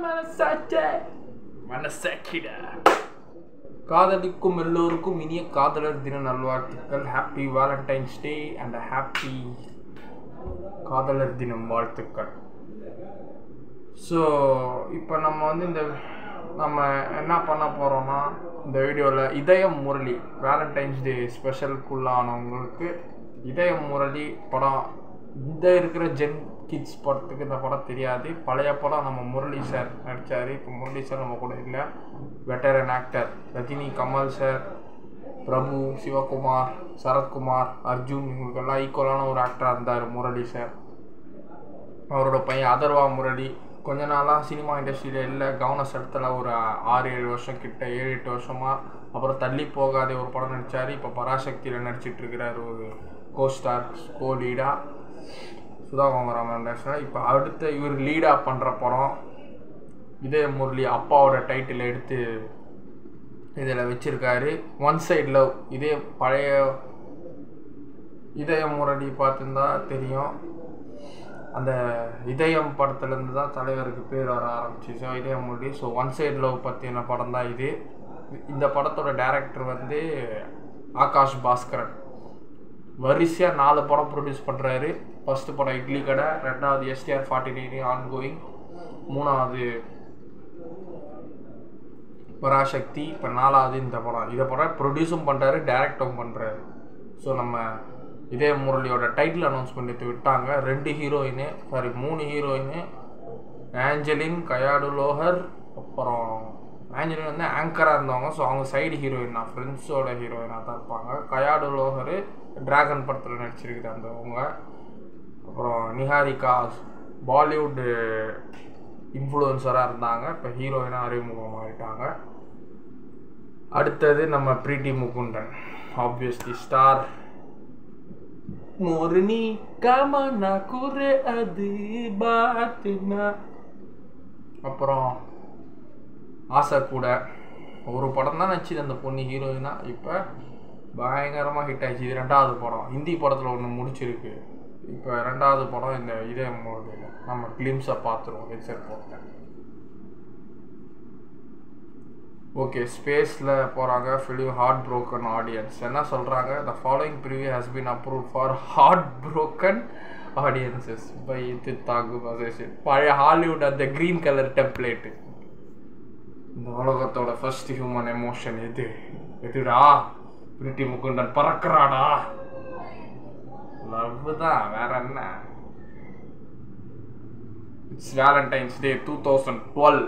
மனசாச்சே மனசாக்கிடா. காதலிக்கும் எல்லோருக்கும் இனிய காதலர் தின நல்வாழ்த்துக்கள். Happy Valentine's day and happy காதலர் தினம் வாழ்த்துக்கள். ஸோ இப்போ நம்ம என்ன பண்ண போகிறோம்னா, இந்த வீடியோவில் இதயம் முரளி வேலண்டைன்ஸ் டே ஸ்பெஷலுக்குள்ளானவங்களுக்கு இதயம் முரளி படம், இந்த இருக்கிற ஜென் கிட்ஸ் படத்துக்கு இந்த படம் தெரியாது. பழைய படம் நம்ம முரளி சார் நடித்தார். இப்போ முரளி சார் நம்ம கூட இல்லை. Veteran actor Rajini, Kamal sir, Prabhu, Sivakumar, Sarathkumar, Arjun இவங்களுக்கெல்லாம் ஈக்குவலான ஒரு ஆக்டராக இருந்தார் முரளி சார். அவரோட பையன் அதர்வா முரளி கொஞ்ச நாளாக சினிமா இண்டஸ்ட்ரியில் இல்லை, கவன செலுத்தல ஒரு 6-7 வருஷம் கிட்ட, 7-8 வருஷமாக. அப்புறம் தள்ளி போகாத ஒரு படம் நடித்தார். இப்போ பராசக்தியில் நடிச்சிட்ருக்கிறார் ஒரு கோஸ்டார், லீடாக சுதா கோமராமன். இப்போ அடுத்த இவர் லீடாக பண்ணுற படம் இதய முரளி அப்பாவோட டைட்டில் எடுத்து இதில் வச்சுருக்காரு. One side love. இதே பழைய இதய முரளி பார்த்துருந்தா தெரியும், அந்த இதயம் படத்துலேருந்து தான் தலைவருக்கு பேர் வர ஆரம்பிச்சு. So Idhaya Murali. So one side love பற்றின படம் தான் இது. இந்த படத்தோட டைரக்டர் ஆகாஷ் பாஸ்கரன். வரிசையாக 4 படம் ப்ரொடியூஸ் பண்ணுறாரு. ஃபஸ்ட்டு படம் இட்லி கடை, 2வது STR49 ஆன்கோயிங், 3வது பராசக்தி, இப்போ 4வது இந்த படம். இதை படம் ப்ரொடியூஸும் பண்ணுறாரு, டைரக்டும் பண்ணுறாரு. ஸோ நம்ம இதே முரளியோட டைட்டில் அனௌன்ஸ்மெண்ட் எடுத்து விட்டாங்க. 3 ஹீரோயின், ஆஞ்சலின், கயாடு லோஹர், அப்புறம் ஆஞ்சலின் ஆங்கராக இருந்தவங்க. ஸோ அவங்க சைடு ஹீரோயின் தான், ஃப்ரெண்ட்ஸோட ஹீரோயினாக தான் இருப்பாங்க. கயாடு லோஹர் டிராகன் படத்தில் நடிச்சிருக்குது அந்தவங்க. அப்புறம் நிஹாரிகா பாலிவுட் இன்ஃப்ளூயன்சராக இருந்தாங்க, இப்போ ஹீரோயினாக அறிமுகமாகிட்டாங்க. அடுத்தது நம்ம பிரீத்தி Mukundan, obviously star. Morne கமனா Cooray அது பாத்னா. அப்புறம் ஆசை கூட ஒரு படம் தான் நடிச்சுது அந்த பொண்ணு ஹீரோயினா. இப்போ பயங்கரமாக ஹிட் ஆயிடுச்சு. இது 2வது படம். ஹிந்தி படத்தில் ஒன்று முடிச்சிருக்கு. இப்போ 2வது படம் இந்த இதே நம்ம கிளிம்ஸை பார்த்துருவோம். ஹெட்செட் போட்டேன். ஓகே, ஸ்பேஸில் போகிறாங்க. ஃபிலிம் ஹார்ட் ப்ரோக்கன் ஆடியன்ஸ் என்ன சொல்கிறாங்க? The following preview has been approved for heart broken audiences by தாகு அசோசியேட். பழைய ஹாலிவுட் அந்த க்ரீன் கலர் டெம்ப்ளேட்டு. இந்த உலகத்தோட ஃபர்ஸ்ட் ஹியூமன் எமோஷன் எதுடா? பிரீத்தி முகுந்தன் பறக்கிறாடா. லவ் தான், வேற என்ன. இட்ஸ் வேலண்டைன்ஸ் டே 2012.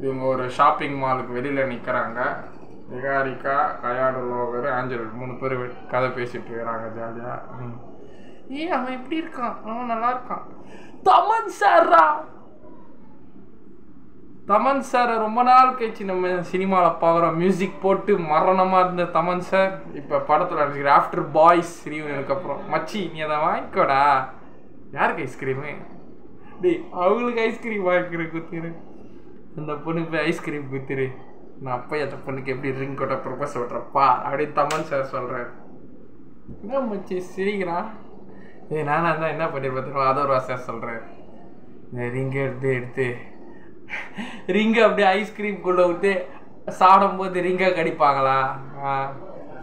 இவங்க ஒரு ஷாப்பிங் மாலுக்கு வெளியில் நிற்கிறாங்க. நிகாரிகா, கயாடு லோகர், ஆஞ்சல் 3 பேர் கதை பேசிட்டு இருக்கிறாங்க ஜாலியாக. அவன் எப்படி இருக்கான்? அவன் நல்லா இருக்கான். தமன் சார் ரொம்ப நாள் கழிச்சு நம்ம சினிமாவில் பார்க்குறோம். மியூசிக் போட்டு மரணமாக இருந்த தமன் சார் இப்போ படத்தில் நடிக்கிற. ஆஃப்டர் பாய்ஸ் ரீயூனியனுக்கு அப்புறம் மச்சி நீ அதை வாங்கிக்கோடா. யாருக்கு ஐஸ்கிரீமு? டேய் அவங்களுக்கு ஐஸ்கிரீம் வாங்கிக்கிற குத்துரு. அந்த பொண்ணுக்கு போய் ஐஸ்கிரீம் குத்துரு. நான் அப்போ அந்த பொண்ணுக்கு எப்படி ரிங் கொட்ட ப்ரொபோஸ் விட்றப்பா அப்படின்னு தமன் சார் சொல்கிறேன். என்ன மச்சி சிரிக்கிறான்? நானாக இருந்தால் என்ன பண்ணிருப்பேன்? அதோர்வா சார் சொல்கிறேன். இந்த ரிங்கை எடுத்து ரிங்கை அப்படியே ஐஸ்கிரீம்குள்ளே விட்டு சாப்பிடும்போது ரிங்கை கடிப்பாங்களா?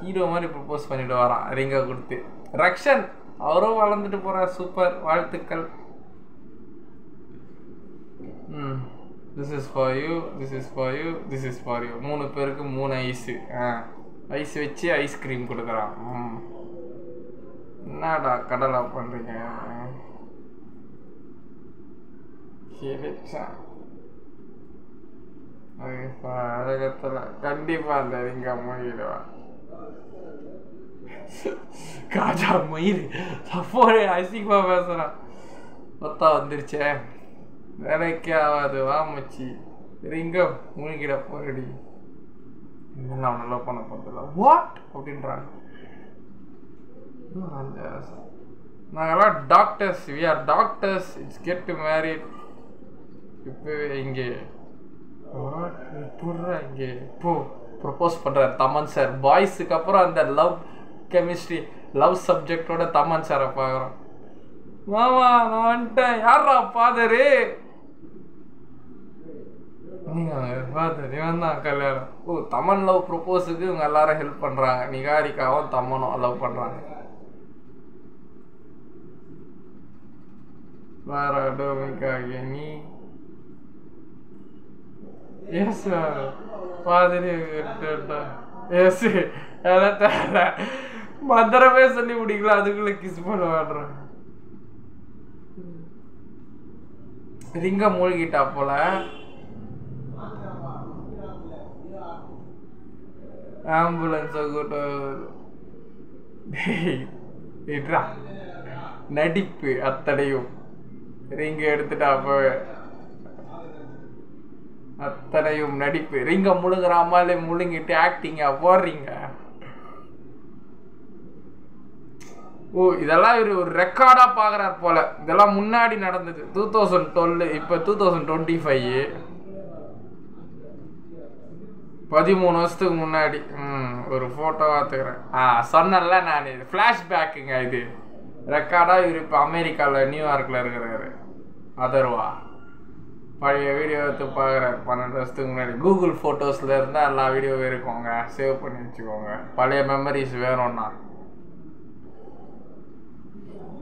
ஹீரோ மாதிரி ப்ரப்போஸ் பண்ணிட்டு வரான் ரிங்கை கொடுத்து. ரக்ஷன் அவரும் வளர்ந்துட்டு போகிறார். சூப்பர், வாழ்த்துக்கள். This is for you, this is for you, this is for you. 3 பேருக்கு 3 ஐஸு. ஐஸ் வச்சு ஐஸ்கிரீம் கொடுக்குறான். என்னடா கடலை பண்ணுறீங்க? அழகத்தில் கண்டிப்பாக அந்த ரிங்க மொழிடுவான். காஜா மயிர் சப்போரே அசிங்கமா பேசுகிறான். மொத்தா வந்துருச்சே, வேலைக்கே ஆகாது. வா மச்சி ரிங்க மூழ்கிட போரடி. இதெல்லாம் நல்லா பண்ண போகிறதில்ல. வாட் அப்படின்றாங்க. நாங்கள்லாம் doctors, we are doctors, it's get to married. இப்போவே இங்கே இங்கே இப்போ ப்ரப்போஸ் பண்ணுறார் தமன் சார். பாய்ஸுக்கு அப்புறம் அந்த லவ் கெமிஸ்ட்ரி, லவ் சப்ஜெக்டோட தமன் சாரை பார்க்குறோம். மாமா நான் வந்துட்டேன். யாரா ஃபாதரு? நீங்கள் பார்த்து இவன் தான் கல்யாணம். ஓ, தமன் லவ் ப்ரொப்போஸுக்கு இவங்க எல்லாரும் ஹெல்ப் பண்ணுறாங்க. நிகாரிக்காவும் தமனும் லவ் பண்ணுறாங்க. வேற டோமிக்காக நீ எஸ் மாதிரி எஸ் எல்லாம் தேவை மந்திரமே சொல்லி முடிக்கல, அதுக்குள்ள கிஸ் பண்ண வாடுறேன். ரிங்க மூழ்கிட்டா போல. ஆம்புலன்ஸை கூட்ட நடிப்பு அத்தனையும் ரிங்க எடுத்துட்டா போவே. அத்தனையும் நடிப்பு. ரிங்க முழுங்குற அம்மாலே முழுங்கிட்டு ஆக்டிங்கா போடுறீங்க. ஓ, இதெல்லாம் ஒரு ரெக்கார்டா பாக்குறாரு போல. இதெல்லாம் முன்னாடி நடந்தது 2012. இப்ப 2025, 13 வருஷத்துக்கு முன்னாடி. ஒரு போட்டோ பார்த்துக்கிறேன். சொன்னல நான், இது ஃபிளாஷ்பேக்குங்க. இது ரெக்கார்டா. இவர் இப்போ அமெரிக்காவில் நியூயார்க்கில் இருக்கிறாரு. அதர்வா பழைய வீடியோ எடுத்து பார்க்குறாரு 12 வருஷத்துக்கு முன்னாடி. கூகுள் ஃபோட்டோஸில் இருந்தால் எல்லா வீடியோவும் இருக்குங்க, சேவ் பண்ணி வச்சுக்கோங்க, பழைய மெமரிஸ் வேணும்னா.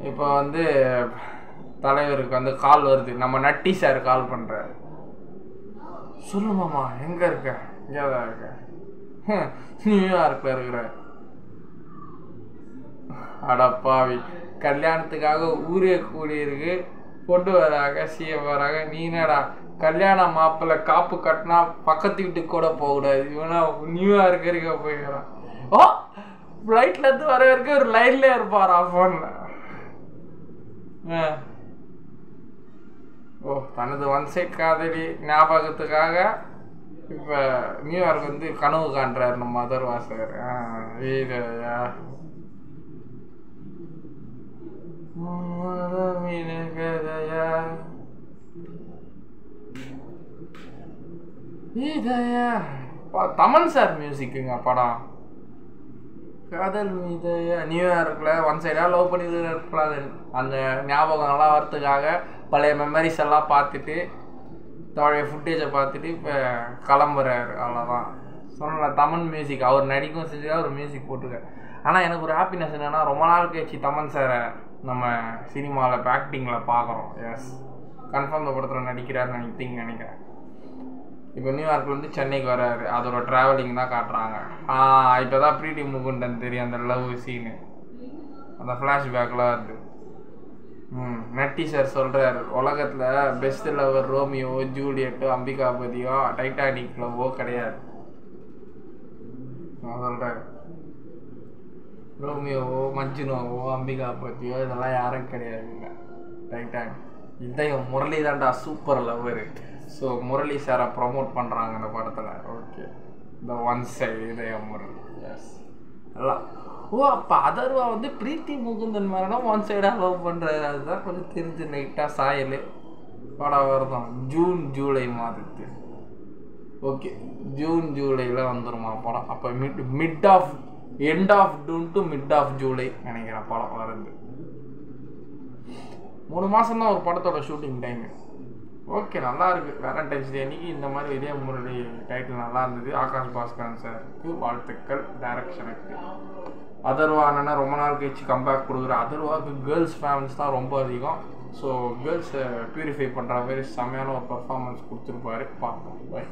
இப்போ தலைவருக்கு கால் வருது. நம்ம நட்டி சார் கால் பண்ணுறாரு. சொல்லுமாம்மா, எங்கே இருக்க? இங்கே தான் இருக்க. நியூயார்க்கில் இருக்கிற. அடப்பாவி, கல்யாணத்துக்காக ஊரே கூடியிருக்கு. பொண்ணு வராங்க, சிஎம் வராங்க. நீ என்னடா கல்யாண மாப்பிள்ளை காப்பு கட்டினா பக்கத்து வீட்டுக்கு கூட போகக்கூடாது. இவனா நியூயார்க் இருக்க போய்க்கிறான். ஓ, ஃப்ளைட்லேருந்து வர வரைக்கும் ஒரு லைன்லேயே இருப்பாரா ஃபோனில். ஓ, தனது ஒன் சைட் காதலி ஞாபகத்துக்காக இப்போ நியூயார்க் கனவு காண்றாரு நம்ம அதர்வா சார். வீரையா தமன் சார் மியூசிக்குங்க படம். காதல் மீதையா நியூயார்க்கில் ஒன் சைடாக லவ் பண்ணி இருக்கலாம். அந்த ஞாபகங்கள்லாம் வரத்துக்காக பழைய மெமரிஸ் எல்லாம் பார்த்துட்டு, பழைய ஃபுட்டேஜை பார்த்துட்டு இப்போ கிளம்புறாரு. அவ்வளோதான். சொன்ன தமன் மியூசிக். அவர் நடிக்கும் செஞ்சுக்காக ஒரு மியூசிக் போட்டிருக்காரு. ஆனால் எனக்கு ஒரு ஹாப்பினஸ் என்னென்னா, ரொம்ப நாள் கழிச்சு தமன் சாரை நம்ம சினிமாவில் இப்போ ஆக்டிங்கில் பார்க்குறோம். எஸ், கன்ஃபார்ம் இந்த படத்தில் நடிக்கிறாருன்னு நினைக்கிறேன். இப்போ நியூயார்க்லேருந்து சென்னைக்கு வராரு. அதோட ட்ராவலிங் தான் காட்டுறாங்க. இப்போ தான் ப்ரீட்டி முகுண்டன் தெரியும், அந்த லவ் சீனு, அந்த ஃப்ளாஷ்பேக்லாம் வருது. நட்டி சார் சொல்கிறார், உலகத்தில் பெஸ்ட் லவர் ரோமியோ ஜூலியட்டோ அம்பிகாபதியோ டைட்டானிக் லவ்வோ கிடையாது. நான் சொல்கிறேன், ரோமியோவோ மஞ்சுனோவோ அம்பிகாபதியோ இதெல்லாம் யாரும் கிடையாதுங்க. டைட்டானிக் இதையும் முரளி தான்டா சூப்பர் லவ்வர். ஸோ முரளி சாரை ப்ரொமோட் பண்ணுறாங்க இந்த படத்தில். ஓகே, இந்த ஒன் சைடு இதயம் முரளி. எஸ், எல்லாம். ஓ, அப்போ அதர்வா பிரீத்தி முகுந்தன் மேலே ஒன் சைடாக லவ் பண்ணுறாரு. அதுதான் கொஞ்சம் தெரிஞ்சு லைட்டாக சாயல். படம் வருதான் ஜூன் ஜூலை மாதத்து. ஓகே, ஜூன் ஜூலையில் வந்துடுமா படம். அப்போ end of June to mid of July நினைக்கிறேன் படம் வருது. 3 மாதம் தான் ஒரு படத்தோட ஷூட்டிங் டைமு. ஓகே, நல்லா இருக்குது. வேலண்டைன்ஸ் டே அன்னைக்கு இந்த மாதிரி இதே முரளி டைட்டில் நல்லா இருந்தது. ஆகாஷ் பாஸ்கரன் சாருக்கு வாழ்த்துக்கள். டைரக்ஷனுக்கு அதர்வா அண்ணனை ரொம்ப நாள் கழிச்சு கம்பேக் கொடுக்குற. அதர்வாவுக்கு கேர்ள்ஸ் ஃபேன்ஸ் தான் ரொம்ப அதிகம். ஸோ கேர்ள்ஸை ப்யூரிஃபை பண்ணுற மாதிரி செம்மையான ஒரு பர்ஃபார்மன்ஸ் கொடுத்துருப்பாரு. பார்ப்போம். பாய்.